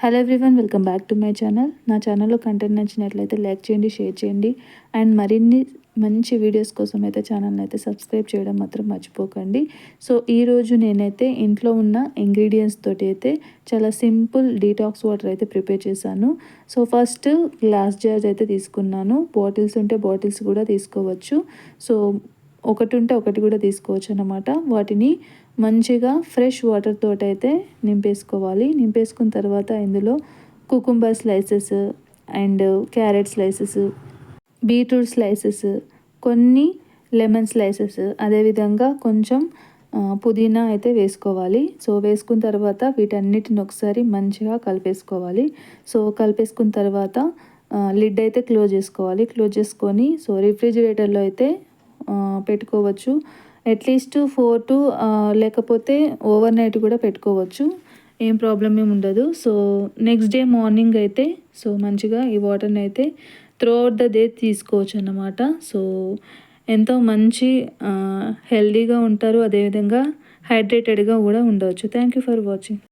Hello everyone, welcome back to my channel. నా ఛానల్లో content నచ్చినట్లయితే లైక్ చేయండి, షేర్ చేయండి అండ్ మరిన్ని మంచి వీడియోస్ కోసం అయితే ఛానల్ని అయితే సబ్స్క్రైబ్ చేయడం మాత్రం మర్చిపోకండి. సో ఈరోజు నేనైతే ఇంట్లో ఉన్న ఇంగ్రీడియంట్స్ తోటి అయితే చాలా సింపుల్ డీటాక్స్ వాటర్ అయితే ప్రిపేర్ చేశాను. సో ఫస్ట్ గ్లాస్ జార్స్ అయితే తీసుకున్నాను. బాటిల్స్ ఉంటే బాటిల్స్ కూడా తీసుకోవచ్చు. సో ఒకటి ఉంటే ఒకటి కూడా తీసుకోవచ్చు అన్నమాట. వాటిని మంచిగా ఫ్రెష్ వాటర్ తోటి అయితే నింపేసుకోవాలి. నింపేసుకున్న తర్వాత ఇందులో cucumber slices and carrot slices, beetroot slices, కొన్ని లెమన్ స్లైసెస్, అదేవిధంగా కొంచెం పుదీనా అయితే వేసుకోవాలి. సో వేసుకున్న తర్వాత వీటన్నిటిని ఒకసారి మంచిగా కలిపేసుకోవాలి. సో కలిపేసుకున్న తర్వాత లిడ్ అయితే క్లోజ్ చేసుకోవాలి. క్లోజ్ చేసుకొని సో రిఫ్రిజిరేటర్లో అయితే పెట్టుకోవచ్చు. అట్లీస్ట్ 4 to లేకపోతే ఓవర్ నైట్ కూడా పెట్టుకోవచ్చు. ఏం ప్రాబ్లం ఏమి ఉండదు. సో నెక్స్ట్ డే మార్నింగ్ అయితే సో మంచిగా ఈ వాటర్ని అయితే త్రూ అవుట్ ద డే తీసుకోవచ్చు అన్నమాట. సో ఎంతో మంచి హెల్దీగా ఉంటారు, అదేవిధంగా హైడ్రేటెడ్గా కూడా ఉండవచ్చు. Thank you for watching.